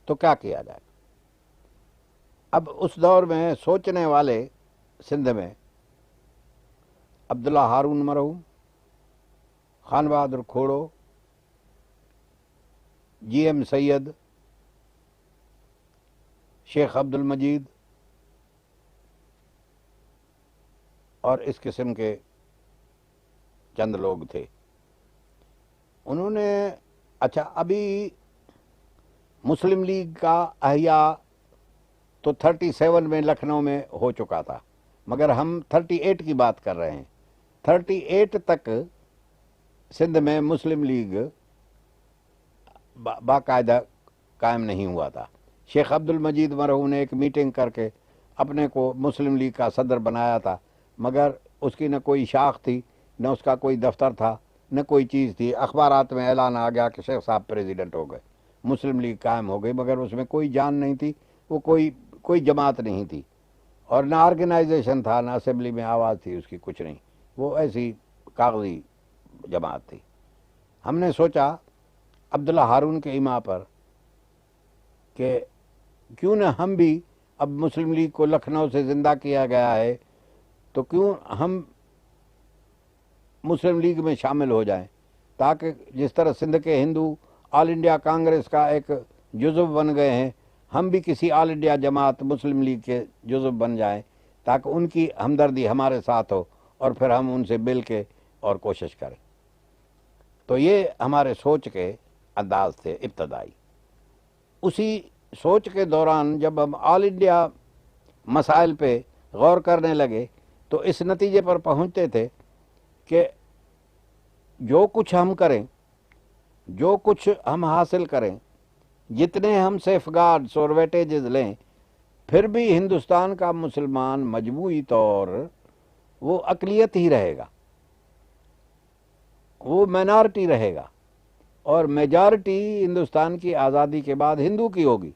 تو کیا کیا جائے؟ اب اس دور میں سوچنے والے سندھ میں عبداللہ ہارون مرحوم، خان بہادر کھوڑو، جی ایم سید، شیخ عبد المجید اور اس قسم کے چند لوگ تھے۔ انہوں نے اچھا ابھی مسلم لیگ کا احیاء تو 37 میں لکھنؤ میں ہو چکا تھا، مگر ہم 38 کی بات کر رہے ہیں۔ 38 تک سندھ میں مسلم لیگ باقاعدہ قائم نہیں ہوا تھا۔ شیخ عبد المجید مرحوم نے ایک میٹنگ کر کے اپنے کو مسلم لیگ کا صدر بنایا تھا، مگر اس کی نہ کوئی شاخ تھی، نہ اس کا کوئی دفتر تھا، نہ کوئی چیز تھی۔ اخبارات میں اعلان آ گیا کہ شیخ صاحب پریزیڈنٹ ہو گئے، مسلم لیگ قائم ہو گئی، مگر اس میں کوئی جان نہیں تھی، وہ کوئی جماعت نہیں تھی، اور نہ آرگنائزیشن تھا، نہ اسمبلی میں آواز تھی اس کی، کچھ نہیں، وہ ایسی کاغذی جماعت تھی۔ ہم نے سوچا عبداللہ ہارون کے ایما پر کہ کیوں نہ ہم بھی، اب مسلم لیگ کو لکھنؤ سے زندہ کیا گیا ہے تو کیوں ہم مسلم لیگ میں شامل ہو جائیں، تاکہ جس طرح سندھ کے ہندو آل انڈیا کانگریس کا ایک جزو بن گئے ہیں، ہم بھی کسی آل انڈیا جماعت مسلم لیگ کے جزو بن جائیں، تاکہ ان کی ہمدردی ہمارے ساتھ ہو اور پھر ہم ان سے مل کے اور کوشش کریں۔ تو یہ ہمارے سوچ کے انداز تھے ابتدائی۔ اسی سوچ کے دوران جب ہم آل انڈیا مسائل پہ غور کرنے لگے تو اس نتیجے پر پہنچتے تھے کہ جو کچھ ہم کریں، جو کچھ ہم حاصل کریں، جتنے ہم سیف گارڈز اور ویٹیجز لیں، پھر بھی ہندوستان کا مسلمان مجموعی طور وہ اقلیت ہی رہے گا، وہ مائنارٹی رہے گا، اور میجارٹی ہندوستان کی آزادی کے بعد ہندو کی ہوگی۔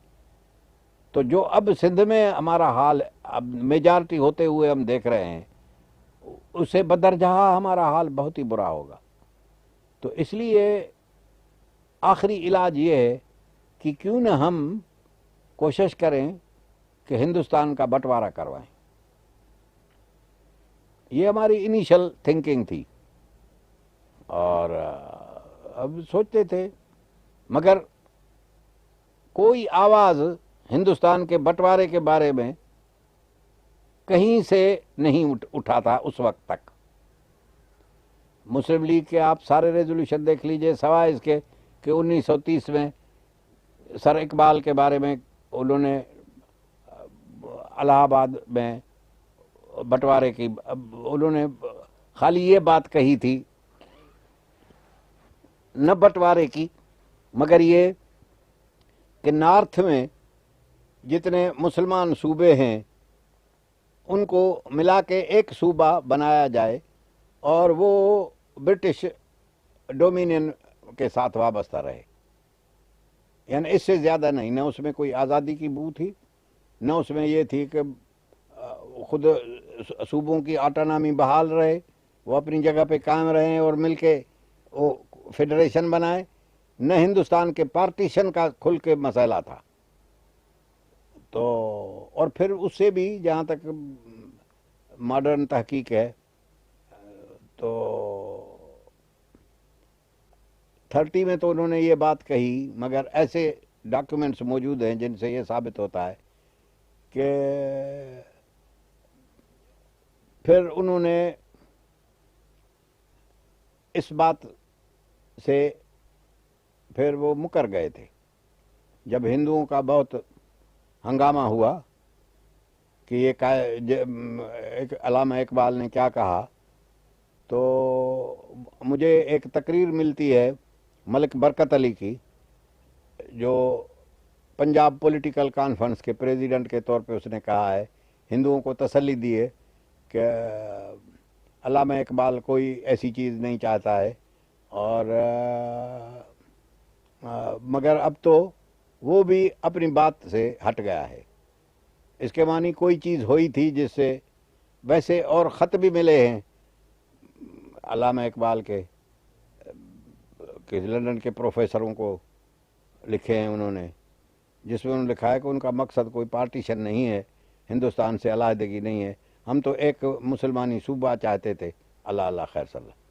تو جو اب سندھ میں ہمارا حال اب میجارٹی ہوتے ہوئے ہم دیکھ رہے ہیں، اسے بدرجہ ہمارا حال بہت ہی برا ہوگا۔ تو اس لیے آخری علاج یہ ہے کہ کیوں نہ ہم کوشش کریں کہ ہندوستان کا بٹوارا کروائیں۔ یہ ہماری انیشل تھنکنگ تھی، اور اب سوچتے تھے، مگر کوئی آواز ہندوستان کے بٹوارے کے بارے میں کہیں سے نہیں اٹھا تھا اس وقت تک۔ مسلم لیگ کے آپ سارے ریزولوشن دیکھ لیجئے، سوائے اس کے کہ 1930 میں سر اقبال کے بارے میں انہوں نے الہ آباد میں بٹوارے کی، انہوں نے خالی یہ بات کہی تھی، نہ بٹوارے کی، مگر یہ کہ نارتھ میں جتنے مسلمان صوبے ہیں ان کو ملا کے ایک صوبہ بنایا جائے اور وہ برٹش ڈومینین کے ساتھ وابستہ رہے، یعنی اس سے زیادہ نہیں۔ نہ اس میں کوئی آزادی کی بو تھی، نہ اس میں یہ تھی کہ خود صوبوں کی آٹونامی بحال رہے، وہ اپنی جگہ پہ قائم رہیں اور مل کے وہ فیڈریشن بنائے، نہ ہندوستان کے پارٹیشن کا کھل کے مسئلہ تھا۔ تو اور پھر اس سے بھی جہاں تک ماڈرن تحقیق ہے تو 30 میں تو انہوں نے یہ بات کہی، مگر ایسے ڈاکیومنٹس موجود ہیں جن سے یہ ثابت ہوتا ہے کہ پھر انہوں نے اس بات سے پھر وہ مکر گئے تھے جب ہندوؤں کا بہت ہنگامہ ہوا کہ یہ ایک علامہ اقبال نے کیا کہا۔ تو مجھے ایک تقریر ملتی ہے ملک برکت علی کی، جو پنجاب پولیٹیکل کانفرنس کے پریزیڈنٹ کے طور پہ اس نے کہا ہے، ہندوؤں کو تسلی دی ہے کہ علامہ اقبال کوئی ایسی چیز نہیں چاہتا ہے، اور مگر اب تو وہ بھی اپنی بات سے ہٹ گیا ہے۔ اس کے معنی کوئی چیز ہوئی تھی جس سے، ویسے اور خط بھی ملے ہیں علامہ اقبال کے کہ لندن کے پروفیسروں کو لکھے ہیں انہوں نے جس میں انہوں نے لکھا ہے کہ ان کا مقصد کوئی پارٹیشن نہیں ہے، ہندوستان سے علیحدگی نہیں ہے، ہم تو ایک مسلمانی صوبہ چاہتے تھے، اللہ اللہ خیر صلی اللہ۔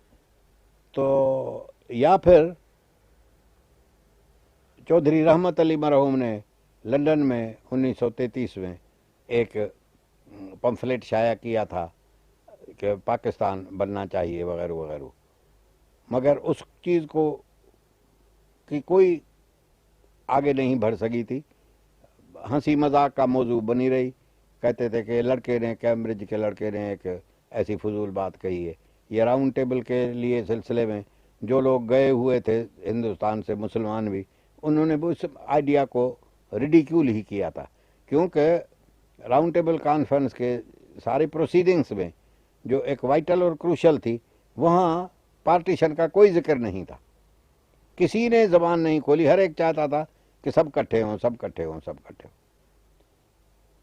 تو یا پھر چودھری رحمت علی مرحوم نے لندن میں 1933 میں ایک پمفلیٹ شائع کیا تھا کہ پاکستان بننا چاہیے وغیرہ وغیرہ، مگر اس چیز کو کی کوئی آگے نہیں بڑھ سکی تھی، ہنسی مذاق کا موضوع بنی رہی، کہتے تھے کہ لڑکے نے، کیمبرج کے لڑکے نے ایک ایسی فضول بات کہی ہے۔ یہ راؤنڈ ٹیبل کے لیے سلسلے میں جو لوگ گئے ہوئے تھے ہندوستان سے، مسلمان بھی، انہوں نے بھی اس آئیڈیا کو ریڈیکیول ہی کیا تھا، کیونکہ راؤنڈ ٹیبل کانفرنس کے ساری پروسیڈنگز میں جو ایک وائٹل اور کروشل تھی، وہاں پارٹیشن کا کوئی ذکر نہیں تھا، کسی نے زبان نہیں کھولی، ہر ایک چاہتا تھا کہ سب کٹھے ہوں، سب کٹھے ہوں، سب کٹھے ہوں۔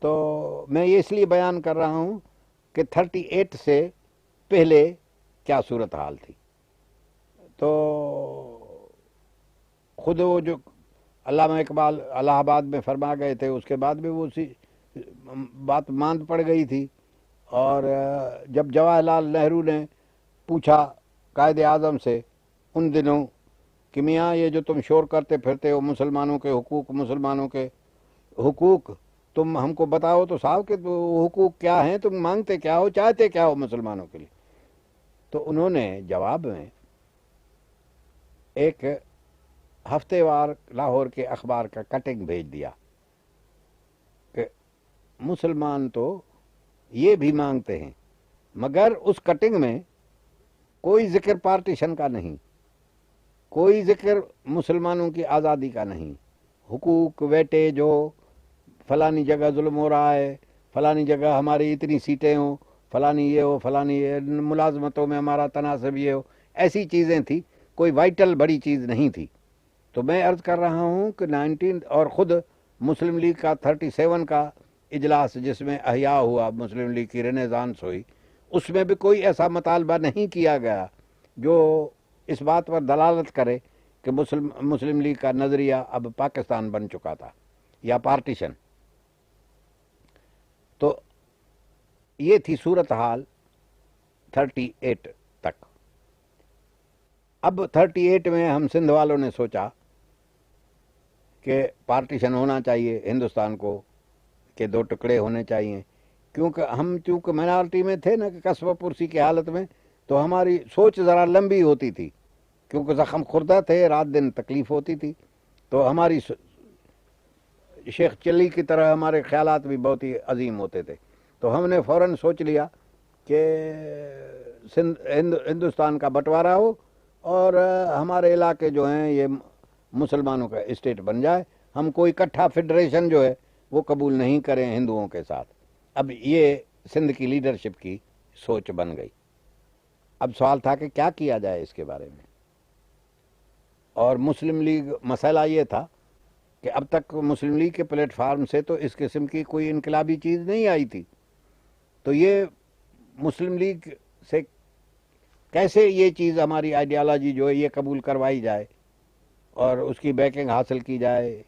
تو میں یہ اس لیے بیان کر رہا ہوں کہ 38 سے پہلے کیا صورتحال تھی۔ تو خود وہ جو علامہ اقبال الہ آباد میں فرما گئے تھے، اس کے بعد بھی وہ اسی بات ماند پڑ گئی تھی، اور جب جواہر لال نہرو نے پوچھا قائد اعظم سے ان دنوں کہ میاں یہ جو تم شور کرتے پھرتے ہو مسلمانوں کے حقوق، مسلمانوں کے حقوق، تم ہم کو بتاؤ تو صاحب کہ حقوق کیا ہیں، تم مانگتے کیا ہو، چاہتے کیا ہو مسلمانوں کے لیے؟ تو انہوں نے جواب میں ایک ہفتے وار لاہور کے اخبار کا کٹنگ بھیج دیا کہ مسلمان تو یہ بھی مانگتے ہیں، مگر اس کٹنگ میں کوئی ذکر پارٹیشن کا نہیں، کوئی ذکر مسلمانوں کی آزادی کا نہیں، حقوق ویٹیج ہو، فلانی جگہ ظلم ہو رہا ہے، فلانی جگہ ہماری اتنی سیٹیں ہوں، فلانی یہ ہو، فلانی یہ ملازمتوں میں ہمارا تناسب یہ ہو، ایسی چیزیں تھی، کوئی وائٹل بڑی چیز نہیں تھی۔ تو میں عرض کر رہا ہوں کہ 19 اور خود مسلم لیگ کا 37 کا اجلاس جس میں احیاء ہوا، مسلم لیگ کی رینیسانس ہوئی، اس میں بھی کوئی ایسا مطالبہ نہیں کیا گیا جو اس بات پر دلالت کرے کہ مسلم لیگ کا نظریہ اب پاکستان بن چکا تھا یا پارٹیشن۔ تو یہ تھی صورتحال 38 تک۔ اب 38 میں ہم سندھ والوں نے سوچا کہ پارٹیشن ہونا چاہیے ہندوستان کو، کہ دو ٹکڑے ہونے چاہیے، کیونکہ ہم چونکہ مائنارٹی میں تھے نا کہ قصبہ پرسی کی حالت میں، تو ہماری سوچ ذرا لمبی ہوتی تھی، کیونکہ زخم خوردہ تھے، رات دن تکلیف ہوتی تھی، تو ہماری شیخ چلی کی طرح ہمارے خیالات بھی بہت ہی عظیم ہوتے تھے۔ تو ہم نے فوراً سوچ لیا کہ ہندوستان کا بٹوارا ہو اور ہمارے علاقے جو ہیں یہ مسلمانوں کا اسٹیٹ بن جائے، ہم کوئی اکٹھا فیڈریشن جو ہے وہ قبول نہیں کریں ہندوؤں کے ساتھ۔ اب یہ سندھ کی لیڈرشپ کی سوچ بن گئی۔ اب سوال تھا کہ کیا کیا جائے اس کے بارے میں، اور مسلم لیگ، مسئلہ یہ تھا کہ اب تک مسلم لیگ کے پلیٹ فارم سے تو اس قسم کی کوئی انقلابی چیز نہیں آئی تھی، تو یہ مسلم لیگ سے کیسے یہ چیز ہماری آئیڈیالوجی جو ہے یہ قبول کروائی جائے اور اس کی بیکنگ حاصل کی جائے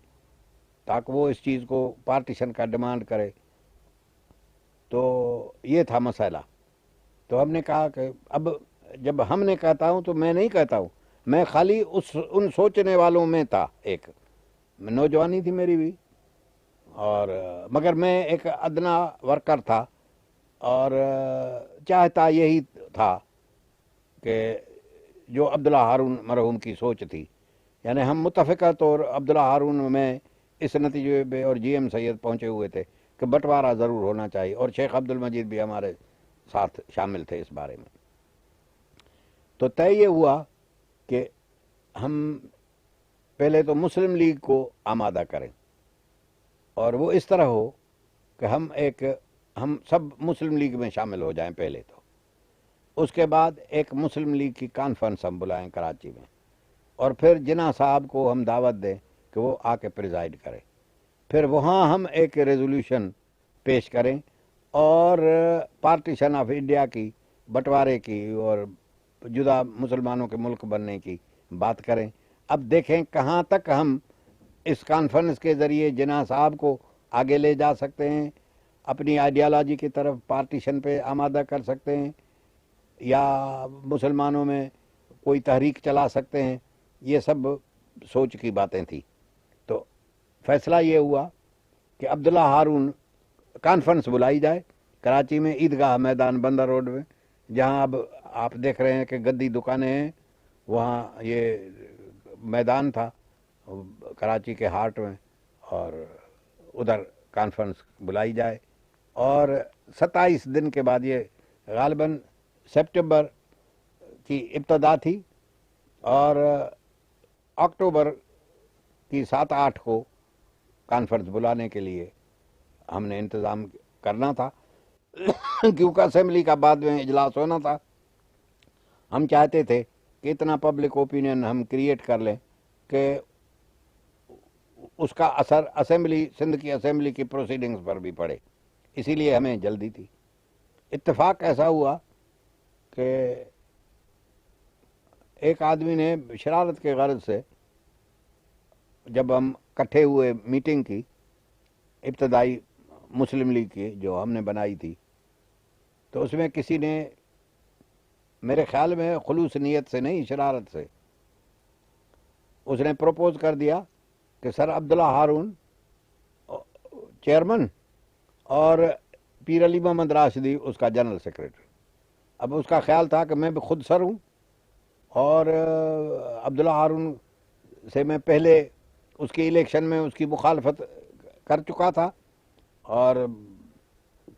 تاکہ وہ اس چیز کو پارٹیشن کا ڈیمانڈ کرے۔ تو یہ تھا مسئلہ۔ تو ہم نے کہا کہ اب جب ہم نے کہتا ہوں تو میں نہیں کہتا ہوں، میں خالی ان سوچنے والوں میں تھا، ایک نوجوانی تھی میری بھی، اور مگر میں ایک ادنا ورکر تھا، اور چاہتا یہی تھا کہ جو عبداللہ ہارون مرحوم کی سوچ تھی، یعنی ہم متفقہ طور عبداللہ ہارون میں اس نتیجے پہ اور جی ایم سید پہنچے ہوئے تھے کہ بٹوارہ ضرور ہونا چاہیے، اور شیخ عبد المجید بھی ہمارے ساتھ شامل تھے اس بارے میں۔ تو طے یہ ہوا کہ ہم پہلے تو مسلم لیگ کو آمادہ کریں، اور وہ اس طرح ہو کہ ہم سب مسلم لیگ میں شامل ہو جائیں پہلے تو، اس کے بعد ایک مسلم لیگ کی کانفرنس ہم بلائیں کراچی میں، اور پھر جناح صاحب کو ہم دعوت دیں کہ وہ آ کے پریزائڈ کریں، پھر وہاں ہم ایک ریزولوشن پیش کریں اور پارٹیشن آف انڈیا کی، بٹوارے کی اور جدا مسلمانوں کے ملک بننے کی بات کریں۔ اب دیکھیں کہاں تک ہم اس کانفرنس کے ذریعے جناح صاحب کو آگے لے جا سکتے ہیں، اپنی آئیڈیالوجی کی طرف پارٹیشن پہ آمادہ کر سکتے ہیں، یا مسلمانوں میں کوئی تحریک چلا سکتے ہیں، یہ سب سوچ کی باتیں تھیں۔ تو فیصلہ یہ ہوا کہ عبداللہ ہارون کانفرنس بلائی جائے کراچی میں، عیدگاہ میدان بندر روڈ میں، جہاں اب آپ دیکھ رہے ہیں کہ گدی دکانیں ہیں، وہاں یہ میدان تھا کراچی کے ہارٹ میں، اور ادھر کانفرنس بلائی جائے۔ اور 27 دن کے بعد، یہ غالباً سپٹمبر کی ابتدا تھی، اور اکتوبر کی 7-8 کو کانفرنس بلانے کے لیے ہم نے انتظام کرنا تھا، کیونکہ اسمبلی کا بعد میں اجلاس ہونا تھا۔ ہم چاہتے تھے کہ اتنا پبلک اوپینین ہم کریٹ کر لیں کہ اس کا اثر اسمبلی، سندھ کی اسمبلی کی پروسیڈنگز پر بھی پڑے، اسی لیے ہمیں جلدی تھی۔ اتفاق ایسا ہوا کہ ایک آدمی نے شرارت کے غرض سے، جب ہم اکٹھے ہوئے میٹنگ کی ابتدائی مسلم لیگ کی جو ہم نے بنائی تھی، تو اس میں کسی نے، میرے خیال میں خلوص نیت سے نہیں، شرارت سے، اس نے پروپوز کر دیا کہ سر عبداللہ ہارون چیئرمین اور پیر علی محمد راشدی اس کا جنرل سیکریٹری۔ اب اس کا خیال تھا کہ میں بھی خود سر ہوں، اور عبداللہ ہارون سے میں پہلے اس کی الیکشن میں اس کی مخالفت کر چکا تھا، اور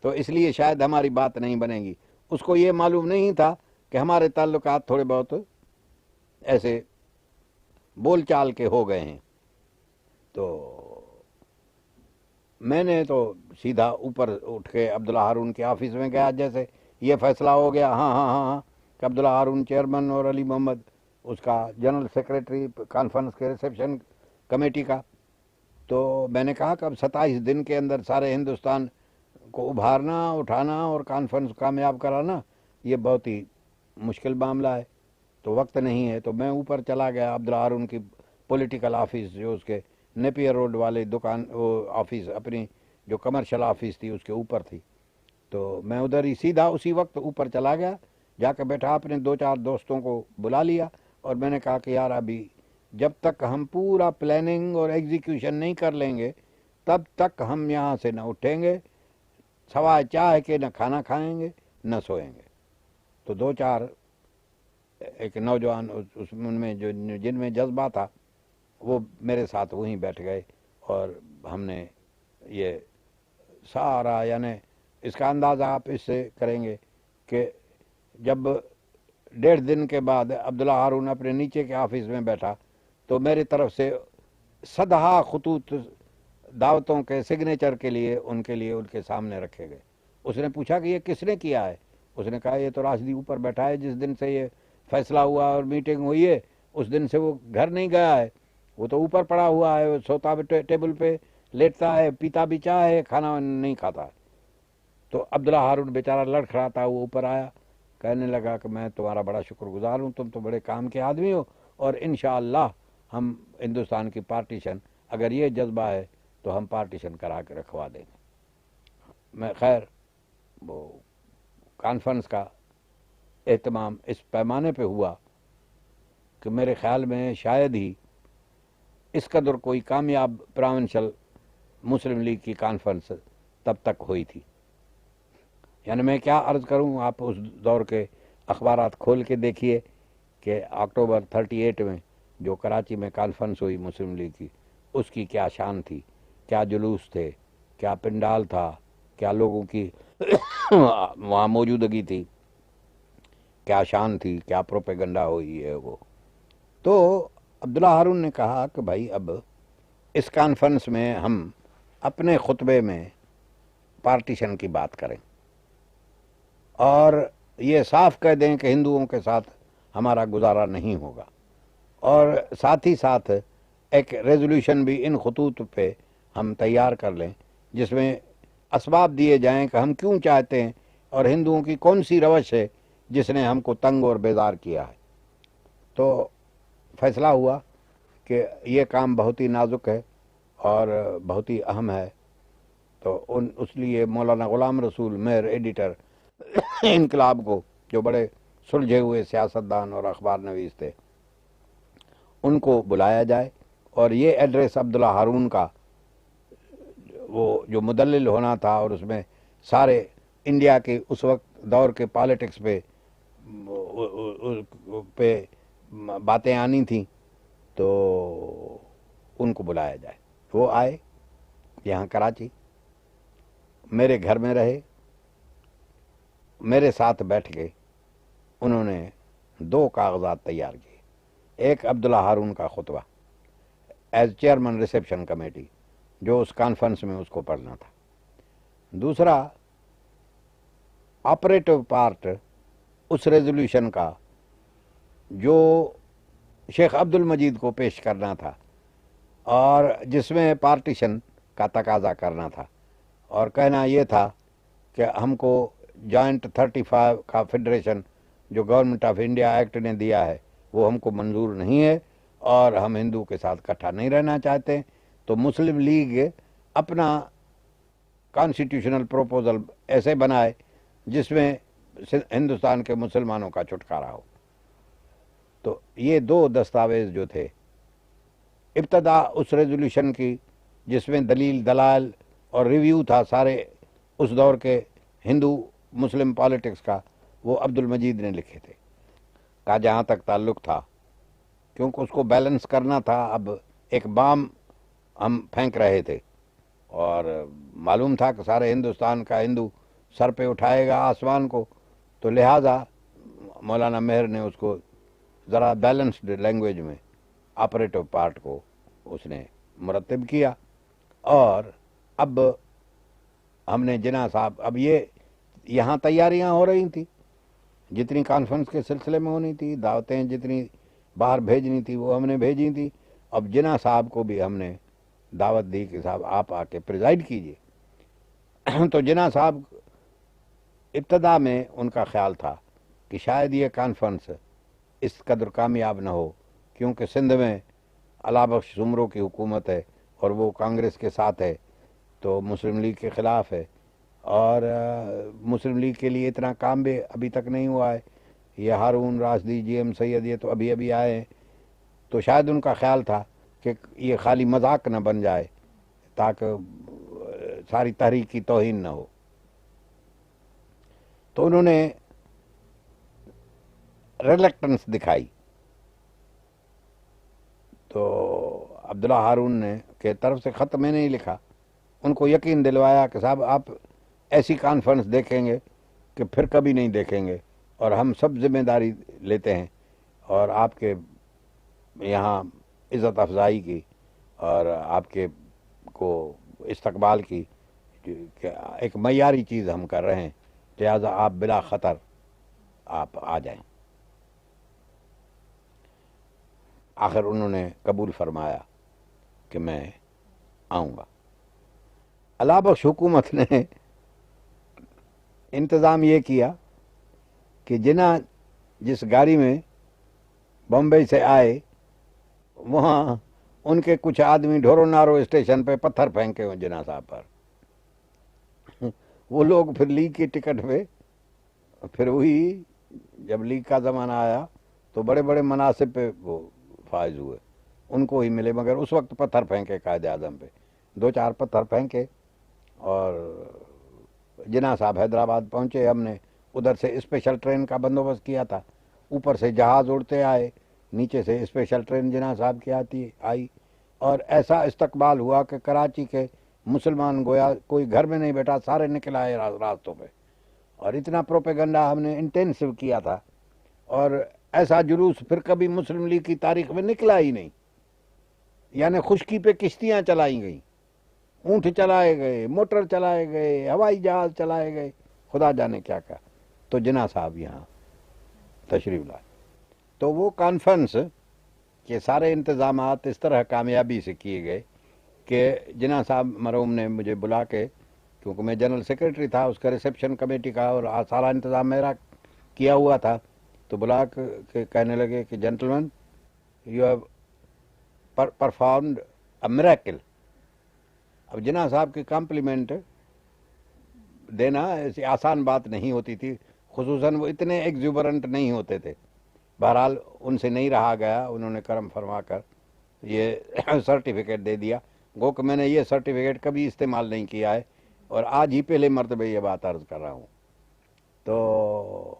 تو اس لیے شاید ہماری بات نہیں بنے گی۔ اس کو یہ معلوم نہیں تھا کہ ہمارے تعلقات تھوڑے بہت ایسے بول چال کے ہو گئے ہیں۔ تو میں نے تو سیدھا اوپر اٹھ کے عبداللہ ہارون کے آفس میں گیا، جیسے یہ فیصلہ ہو گیا، ہاں ہاں ہاں ہاں، کہ عبداللہ ہارون چیئرمین اور علی محمد اس کا جنرل سیکریٹری کانفرنس کے ریسیپشن کمیٹی کا۔ تو میں نے کہا کہ اب 27 دن کے اندر سارے ہندوستان کو ابھارنا، اٹھانا اور کانفرنس کامیاب کرانا، یہ بہت ہی مشکل معاملہ ہے، تو وقت نہیں ہے۔ تو میں اوپر چلا گیا، عبداللہ ہارون کی پولیٹیکل آفس جو اس کے نیپیر روڈ والے دکان، وہ آفس اپنی جو کمرشل آفس تھی اس کے اوپر تھی، تو میں ادھر ہی سیدھا اسی وقت اوپر چلا گیا، جا کے بیٹھا، اپنے 2-4 دوستوں کو بلا لیا، اور میں نے کہا کہ یار ابھی جب تک ہم پورا پلاننگ اور ایگزیکیوشن نہیں کر لیں گے تب تک ہم یہاں سے نہ اٹھیں گے، سوائے چاہ کے نہ کھانا کھائیں گے نہ سوئیں گے۔ تو 2-4 ایک نوجوان اس میں جن میں جذبہ تھا، وہ میرے ساتھ وہیں بیٹھ گئے، اور ہم نے یہ سارا، یعنی اس کا اندازہ آپ اس سے کریں گے کہ جب 1.5 دن کے بعد عبداللہ ہارون اپنے نیچے کے آفس میں بیٹھا، تو میری طرف سے 100 خطوط دعوتوں کے سگنیچر کے لیے ان کے سامنے رکھے گئے۔ اس نے پوچھا کہ یہ کس نے کیا ہے؟ اس نے کہا یہ تو راشدی اوپر بیٹھا ہے، جس دن سے یہ فیصلہ ہوا اور میٹنگ ہوئی ہے اس دن سے وہ گھر نہیں گیا ہے، وہ تو اوپر پڑا ہوا ہے، وہ سوتا بھی ٹیبل پہ لیٹتا ہے، پیتا بھی چائے ہے، کھانا نہیں کھاتا ہے۔ تو عبداللہ ہارون بیچارہ لڑکھڑاتا وہ اوپر آیا، کہنے لگا کہ میں تمہارا بڑا شکر گزار ہوں، تم تو بڑے کام کے آدمی ہو، اور انشاءاللہ ہم ہندوستان کی پارٹیشن، اگر یہ جذبہ ہے تو ہم پارٹیشن کرا کے رکھوا دیں گے۔ میں خیر وہ کانفرنس کا اہتمام اس پیمانے پہ ہوا کہ میرے خیال میں شاید ہی اس قدر کوئی کامیاب پروونشل مسلم لیگ کی کانفرنس تب تک ہوئی تھی۔ یعنی میں کیا عرض کروں، آپ اس دور کے اخبارات کھول کے دیکھیے کہ اکتوبر 38 میں جو کراچی میں کانفرنس ہوئی مسلم لیگ کی، اس کی کیا شان تھی، کیا جلوس تھے، کیا پنڈال تھا، کیا لوگوں کی وہاں موجودگی تھی، کیا شان تھی، کیا پروپیگنڈا ہوئی ہے وہ۔ تو عبداللہ ہارون نے کہا کہ بھائی اب اس کانفرنس میں ہم اپنے خطبے میں پارٹیشن کی بات کریں، اور یہ صاف کہہ دیں کہ ہندوؤں کے ساتھ ہمارا گزارا نہیں ہوگا، اور ساتھ ہی ساتھ ایک ریزولوشن بھی ان خطوط پہ ہم تیار کر لیں جس میں اسباب دیے جائیں کہ ہم کیوں چاہتے ہیں، اور ہندوؤں کی کون سی روش ہے جس نے ہم کو تنگ اور بیزار کیا ہے۔ تو فیصلہ ہوا کہ یہ کام بہت ہی نازک ہے، اور بہت ہی اہم ہے. تو اس لیے مولانا غلام رسول مہر ایڈیٹر انقلاب کو، جو بڑے سلجھے ہوئے سیاستدان اور اخبار نویس تھے، ان کو بلایا جائے. اور یہ ایڈریس عبداللہ ہارون کا وہ جو مدلل ہونا تھا، اور اس میں سارے انڈیا کے اس وقت دور کے پالیٹکس پہ باتیں آنی تھیں، تو ان کو بلایا جائے. وہ آئے یہاں کراچی، میرے گھر میں رہے، میرے ساتھ بیٹھ کے انہوں نے 2 کاغذات تیار کیے. ایک عبداللہ ہارون کا خطبہ ایز چیئرمین ریسیپشن کمیٹی، جو اس کانفرنس میں اس کو پڑھنا تھا. دوسرا آپریٹو پارٹ اس ریزولوشن کا جو شیخ عبد المجید کو پیش کرنا تھا، اور جس میں پارٹیشن کا تقاضا کرنا تھا، اور کہنا یہ تھا کہ ہم کو جوائنٹ 35 کا فیڈریشن جو گورنمنٹ آف انڈیا ایکٹ نے دیا ہے وہ ہم کو منظور نہیں ہے، اور ہم ہندو کے ساتھ اکٹھا نہیں رہنا چاہتے. تو مسلم لیگ اپنا کانسٹیٹیوشنل پروپوزل ایسے بنائے جس میں ہندوستان کے مسلمانوں کا چھٹکارا ہو. تو یہ 2 دستاویز جو تھے، ابتدا اس ریزولوشن کی جس میں دلیل دلائل اور ریویو تھا سارے اس دور کے ہندو مسلم پالیٹکس کا، وہ عبد المجید نے لکھے تھے کا جہاں تک تعلق تھا، کیونکہ اس کو بیلنس کرنا تھا. اب ایک بام ہم پھینک رہے تھے، اور معلوم تھا کہ سارے ہندوستان کا ہندو سر پہ اٹھائے گا آسمان کو، تو لہٰذا مولانا مہر نے اس کو ذرا بیلنسڈ لینگویج میں آپریٹو پارٹ کو اس نے مرتب کیا. اور اب ہم نے جناح صاحب، اب یہ یہاں تیاریاں ہو رہی تھیں جتنی کانفرنس کے سلسلے میں ہونی تھی، دعوتیں جتنی باہر بھیجنی تھی وہ ہم نے بھیجی تھی. اب جناح صاحب کو بھی ہم نے دعوت دی کہ صاحب آپ آ کے پریزائڈ کیجئے. تو جناح صاحب ابتدا میں ان کا خیال تھا کہ شاید یہ کانفرنس اس قدر کامیاب نہ ہو، کیونکہ سندھ میں علا بخش زمروں کی حکومت ہے اور وہ کانگریس کے ساتھ ہے، تو مسلم لیگ کے خلاف ہے، اور مسلم لیگ کے لیے اتنا کام بھی ابھی تک نہیں ہوا ہے. یہ ہارون راشدی، جی ایم سید، یہ تو ابھی آئے ہیں. تو شاید ان کا خیال تھا کہ یہ خالی مذاق نہ بن جائے، تاکہ ساری تحریک کی توہین نہ ہو. تو انہوں نے ریلیکٹنس دکھائی. تو عبداللہ ہارون نے کے طرف سے خط میں نہیں لکھا، ان کو یقین دلوایا کہ صاحب آپ ایسی کانفرنس دیکھیں گے کہ پھر کبھی نہیں دیکھیں گے، اور ہم سب ذمہ داری لیتے ہیں، اور آپ کے یہاں عزت افزائی کی اور آپ کے کو استقبال کی کہ ایک معیاری چیز ہم کر رہے ہیں، لہٰذا آپ بلا خطر آپ آ جائیں. آخر انہوں نے قبول فرمایا کہ میں آؤں گا. علا بخش حکومت نے انتظام یہ کیا کہ جناح جس گاڑی میں بمبئی سے آئے، وہاں ان کے کچھ آدمی ڈھورو نارو اسٹیشن پہ پتھر پھینکے ہوئے جناح صاحب پر. وہ لوگ پھر لیگ کی ٹکٹ پہ، پھر وہی جب لیگ کا زمانہ آیا تو بڑے بڑے مناصب پہ وہ فائز ہوئے، ان کو ہی ملے. مگر اس وقت پتھر پھینکے قائد اعظم پہ، 2-4 پتھر پھینکے، اور جناح صاحب حیدرآباد پہنچے. ہم نے ادھر سے اسپیشل ٹرین کا بندوبست کیا تھا، اوپر سے جہاز اڑتے آئے، نیچے سے اسپیشل ٹرین جناح صاحب کی آئی، اور ایسا استقبال ہوا کہ کراچی کے مسلمان گویا کوئی گھر میں نہیں بیٹھا، سارے نکل آئے راستوں پہ. اور اتنا پروپیگنڈا ہم نے انٹینسو کیا تھا، اور ایسا جلوس پھر کبھی مسلم لیگ کی تاریخ میں نکلا ہی نہیں. یعنی خشکی پہ کشتیاں چلائی گئیں، اونٹ چلائے گئے، موٹر چلائے گئے، ہوائی جہاز چلائے گئے، خدا جانے کیا کیا. تو جناح صاحب یہاں تشریف لائے. تو وہ کانفرنس کے سارے انتظامات اس طرح کامیابی سے کیے گئے کہ جناح صاحب مرحوم نے مجھے بلا کے، کیونکہ میں جنرل سیکریٹری تھا اس کا ریسیپشن کمیٹی کا، اور سارا انتظام میرا کیا ہوا تھا، تو بلا کے کہنے لگے کہ gentlemen, you have performed a miracle. اب جناح صاحب کی کمپلیمنٹ دینا ایسی آسان بات نہیں ہوتی تھی، خصوصاً وہ اتنے ایگزوبرنٹ نہیں ہوتے تھے. بہرحال ان سے نہیں رہا گیا، انہوں نے کرم فرما کر یہ سرٹیفکیٹ دے دیا. گو کہ میں نے یہ سرٹیفکیٹ کبھی استعمال نہیں کیا ہے اور آج ہی پہلے مرتبہ یہ بات عرض کر رہا ہوں. تو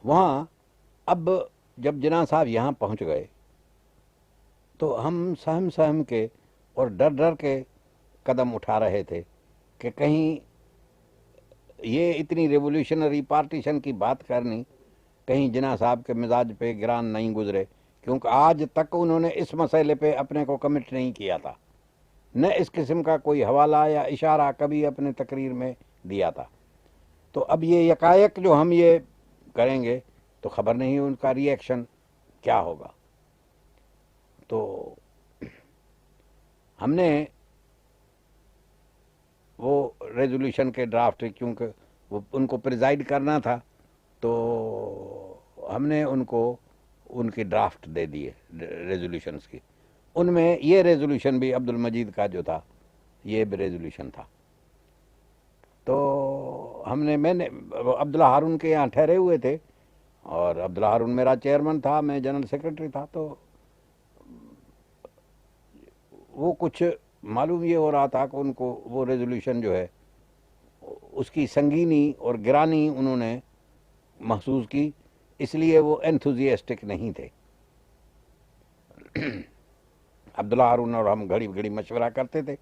وہاں اب جب جناح صاحب یہاں پہنچ گئے تو ہم سہم سہم کے اور ڈر ڈر کے قدم اٹھا رہے تھے کہ کہیں یہ اتنی ریولیوشنری پارٹیشن کی بات کرنی کہیں جناح صاحب کے مزاج پہ گران نہیں گزرے، کیونکہ آج تک انہوں نے اس مسئلے پہ اپنے کو کمٹ نہیں کیا تھا، نہ اس قسم کا کوئی حوالہ یا اشارہ کبھی اپنے تقریر میں دیا تھا. تو اب یہ یکایک جو ہم یہ کریں گے تو خبر نہیں ان کا ری ایکشن کیا ہوگا. تو ہم نے وہ ریزولوشن کے ڈرافٹ، کیونکہ وہ ان کو پریزائڈ کرنا تھا، تو ہم نے ان کو ان کی ڈرافٹ دے دیے ریزولوشنس کی. ان میں یہ ریزولوشن بھی عبد المجید کا جو تھا یہ بھی ریزولوشن تھا. تو ہم نے میں نے عبداللہ ہارون کے یہاں ٹھہرے ہوئے تھے اور عبداللہ ہارون میرا چیئرمین تھا، میں جنرل سیکرٹری تھا. تو وہ کچھ معلوم یہ ہو رہا تھا کہ ان کو وہ ریزولوشن جو ہے اس کی سنگینی اور گرانی انہوں نے محسوس کی، اس لیے وہ انتھوزیاسٹک نہیں تھے. عبداللہ ہارون اور ہم گھڑی گھڑی مشورہ کرتے تھے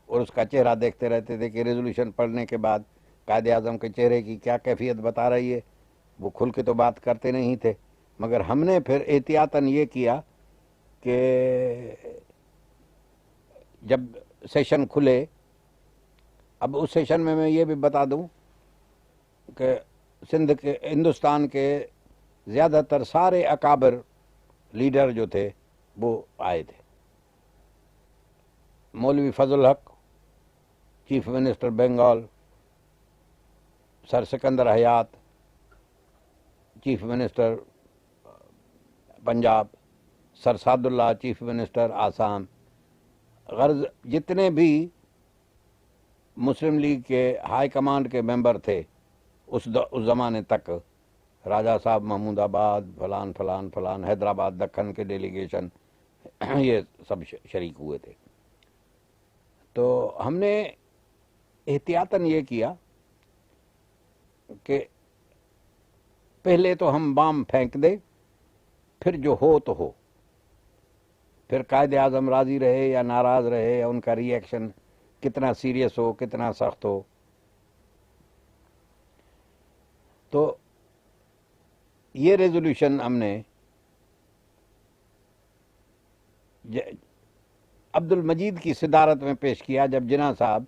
اور اس کا چہرہ دیکھتے رہتے تھے کہ ریزولوشن پڑھنے کے بعد قائد اعظم کے چہرے کی کیا کیفیت بتا رہی ہے. وہ کھل کے تو بات کرتے نہیں تھے، مگر ہم نے پھر احتیاطاً یہ کیا کہ جب سیشن کھلے، اب اس سیشن میں یہ بھی بتا دوں کہ سندھ کے ہندوستان کے زیادہ تر سارے اکابر لیڈر جو تھے وہ آئے تھے. مولوی فضل الحق چیف منسٹر بنگال، سر سکندر حیات چیف منسٹر پنجاب، سر سعد اللہ چیف منسٹر آسام، غرض جتنے بھی مسلم لیگ کے ہائی کمانڈ کے ممبر تھے اس زمانے تک، راجہ صاحب محمود آباد، فلان فلان فلان، حیدرآباد دکن کے ڈیلیگیشن، یہ سب شریک ہوئے تھے. تو ہم نے احتیاطاً یہ کیا کہ پہلے تو ہم بام پھینک دے، پھر جو ہو تو ہو، پھر قائد اعظم راضی رہے یا ناراض رہے یا ان کا ری ایکشن کتنا سیریس ہو کتنا سخت ہو. تو یہ ریزولوشن ہم نے عبد المجید کی صدارت میں پیش کیا جب جناح صاحب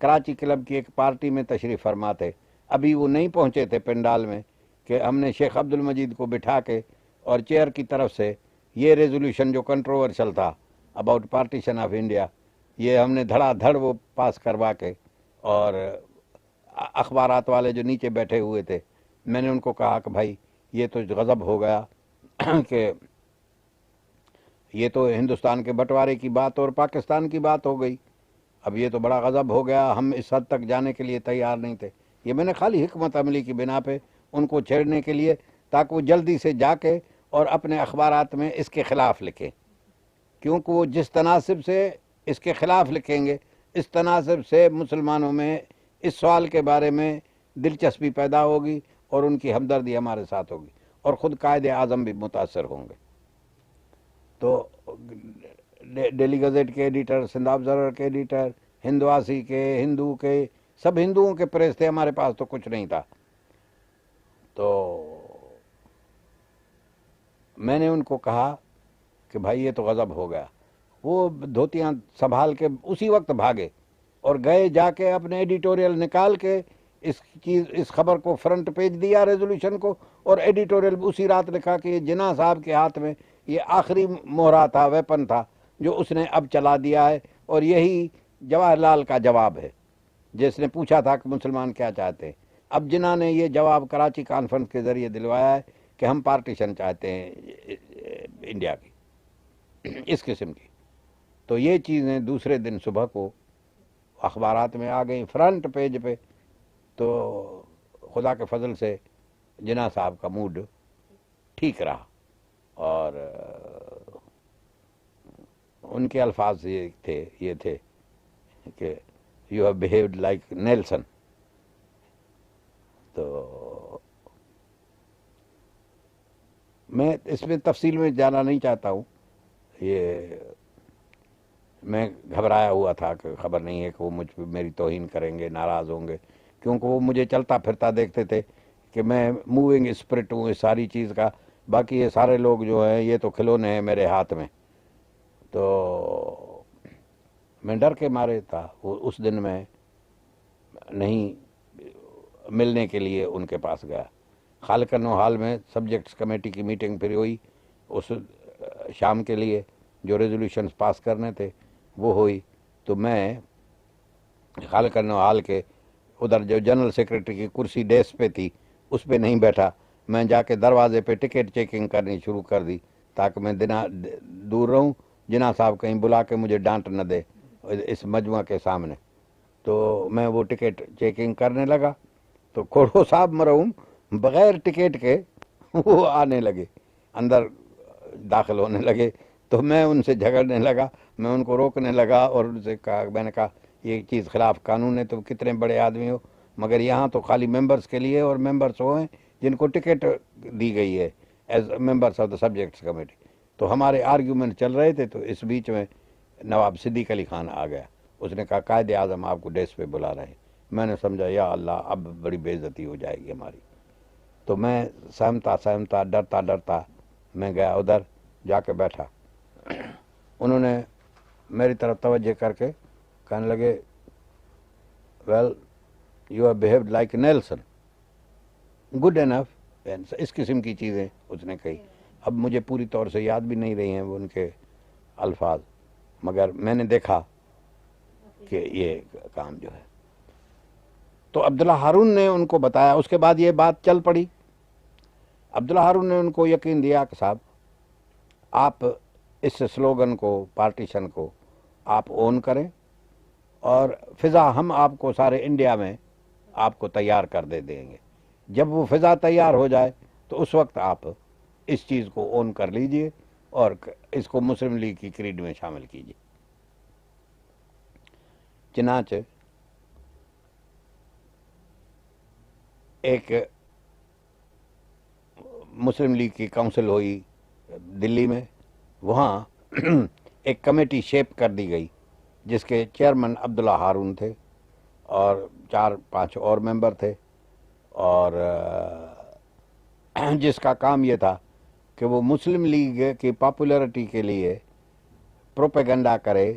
کراچی کلب کی ایک پارٹی میں تشریف فرما تھے. ابھی وہ نہیں پہنچے تھے پنڈال میں کہ ہم نے شیخ عبد المجید کو بٹھا کے اور چیئر کی طرف سے یہ ریزولوشن جو کنٹروورشل تھا اباؤٹ پارٹیشن آف انڈیا، یہ ہم نے دھڑا دھڑ وہ پاس کروا کے، اور اخبارات والے جو نیچے بیٹھے ہوئے تھے میں نے ان کو کہا کہ بھائی یہ تو غضب ہو گیا کہ یہ تو ہندوستان کے بٹوارے کی بات اور پاکستان کی بات ہو گئی، اب یہ تو بڑا غضب ہو گیا، ہم اس حد تک جانے کے لیے تیار نہیں تھے. یہ میں نے خالی حکمت عملی کی بنا پہ ان کو چھیڑنے کے لیے، تاکہ وہ جلدی سے جا کے اور اپنے اخبارات میں اس کے خلاف لکھیں، کیونکہ وہ جس تناسب سے اس کے خلاف لکھیں گے اس تناسب سے مسلمانوں میں اس سوال کے بارے میں دلچسپی پیدا ہوگی اور ان کی ہمدردی ہمارے ساتھ ہوگی اور خود قائد اعظم بھی متاثر ہوں گے. تو ڈیلی گزٹ کے ایڈیٹر، سندھ آبزرور کے ایڈیٹر، ہندواسی کے، ہندو کے، سب ہندوؤں کے پریس تھے، ہمارے پاس تو کچھ نہیں تھا. تو میں نے ان کو کہا کہ بھائی یہ تو غضب ہو گیا. وہ دھوتیاں سنبھال کے اسی وقت بھاگے اور گئے جا کے اپنے ایڈیٹوریل نکال کے اس خبر کو فرنٹ پیج دیا ریزولوشن کو، اور ایڈیٹوریل اسی رات لکھا کہ یہ جناح صاحب کے ہاتھ میں یہ آخری مہرا تھا، ویپن تھا جو اس نے اب چلا دیا ہے، اور یہی جواہر لال کا جواب ہے جس نے پوچھا تھا کہ مسلمان کیا چاہتے ہیں. اب جناح نے یہ جواب کراچی کانفرنس کے ذریعے دلوایا ہے کہ ہم پارٹیشن چاہتے ہیں انڈیا کی، اس قسم کی. تو یہ چیزیں دوسرے دن صبح کو اخبارات میں آ گئیں فرنٹ پیج پہ. تو خدا کے فضل سے جناح صاحب کا موڈ ٹھیک رہا اور ان کے الفاظ یہ تھے کہ you have behaved like Nelson. تو میں اس میں تفصیل میں جانا نہیں چاہتا ہوں. یہ میں گھبرایا ہوا تھا کہ خبر نہیں ہے کہ وہ مجھ پہ میری توہین کریں گے، ناراض ہوں گے، کیونکہ وہ مجھے چلتا پھرتا دیکھتے تھے کہ میں موونگ اسپرٹ ہوں اس ساری چیز کا. باقی یہ سارے لوگ جو ہیں یہ تو کھلونے ہیں میرے ہاتھ میں. تو میں ڈر کے مارے تھا. وہ اس دن میں نہیں ملنے کے لیے ان کے پاس گیا. خالقنو ہال میں سبجیکٹس کمیٹی کی میٹنگ پھر ہوئی اس شام کے لیے، جو ریزولوشنز پاس کرنے تھے وہ ہوئی. تو میں خالقنو ہال کے ادھر جو جنرل سیکرٹری کی کرسی ڈیسک پہ تھی اس پہ نہیں بیٹھا. میں جا کے دروازے پہ ٹکٹ چیکنگ کرنی شروع کر دی تاکہ میں دور رہوں، جناح صاحب کہیں بلا کے مجھے ڈانٹ نہ دے اس مجمع کے سامنے. تو میں وہ ٹکٹ چیکنگ کرنے لگا تو کھوڑو صاحب مرحوم بغیر ٹکٹ کے وہ آنے لگے، اندر داخل ہونے لگے. تو میں ان سے جھگڑنے لگا، میں ان کو روکنے لگا اور ان سے کہا، میں نے کہا یہ چیز خلاف قانون ہے، تو کتنے بڑے آدمی ہو، مگر یہاں تو خالی ممبرز کے لیے، اور ممبرز وہ ہیں جن کو ٹکٹ دی گئی ہے as members of the subjects committee. تو ہمارے آرگیومنٹ چل رہے تھے. تو اس بیچ میں نواب صدیق علی خان آ گیا. اس نے کہا قائد اعظم آپ کو ڈیسک پہ بلا رہے ہیں. میں نے سمجھا یا اللہ اب بڑی بے عزتی ہو جائے گی ہماری. تو میں سہمتا ڈرتا میں گیا ادھر جا کے بیٹھا. انہوں نے میری طرف توجہ کر کے کہنے لگے well you have behaved like Nelson, good enough. اس قسم کی چیزیں اس نے کہی. اب مجھے پوری طور سے یاد بھی نہیں رہی ہیں وہ ان کے الفاظ، مگر میں نے دیکھا کہ یہ کام جو ہے. تو عبداللہ ہارون نے ان کو بتایا. اس کے بعد یہ بات چل پڑی. عبداللہ ہارون نے ان کو یقین دیا کہ صاحب آپ اس سلوگن کو، پارٹیشن کو آپ اون کریں، اور فضا ہم آپ کو سارے انڈیا میں آپ کو تیار کر دیں گے. جب وہ فضا تیار ہو جائے تو اس وقت آپ اس چیز کو اون کر لیجئے اور اس کو مسلم لیگ کی کریڈ میں شامل کیجئے. چنانچہ ایک مسلم لیگ کی کونسل ہوئی دلی میں. وہاں ایک کمیٹی شیپ کر دی گئی جس کے چیئرمین عبداللہ ہارون تھے اور 4-5 اور ممبر تھے، اور جس کا کام یہ تھا کہ وہ مسلم لیگ کی پاپولیرٹی کے لیے پروپیگنڈا کرے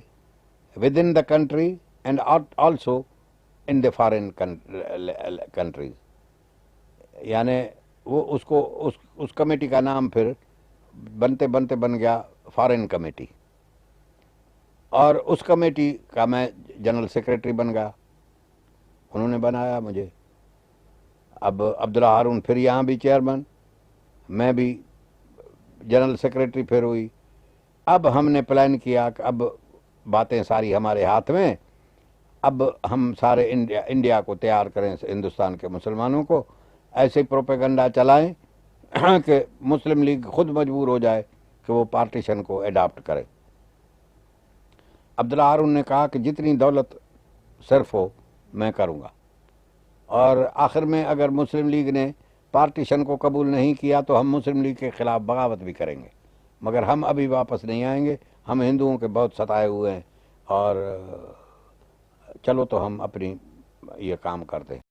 with in the country and also in the foreign countries. یعنی وہ اس کمیٹی کا نام پھر بنتے بن گیا فارن کمیٹی، اور اس کمیٹی کا میں جنرل سیکریٹری بن گیا. انہوں نے بنایا مجھے. اب عبداللہ ہارون پھر یہاں بھی چیئرمین، میں بھی جنرل سیکریٹری پھر ہوئی. اب ہم نے پلان کیا کہ اب باتیں ساری ہمارے ہاتھ میں، اب ہم سارے انڈیا کو تیار کریں، ہندوستان کے مسلمانوں کو ایسے پروپیگنڈا چلائیں کہ مسلم لیگ خود مجبور ہو جائے کہ وہ پارٹیشن کو اڈاپٹ کرے. عبداللہ ہارون نے کہا کہ جتنی دولت صرف ہو میں کروں گا، اور آخر میں اگر مسلم لیگ نے پارٹیشن کو قبول نہیں کیا تو ہم مسلم لیگ کے خلاف بغاوت بھی کریں گے، مگر ہم ابھی واپس نہیں آئیں گے. ہم ہندوؤں کے بہت ستائے ہوئے ہیں، اور چلو تو ہم اپنی یہ کام کرتے ہیں.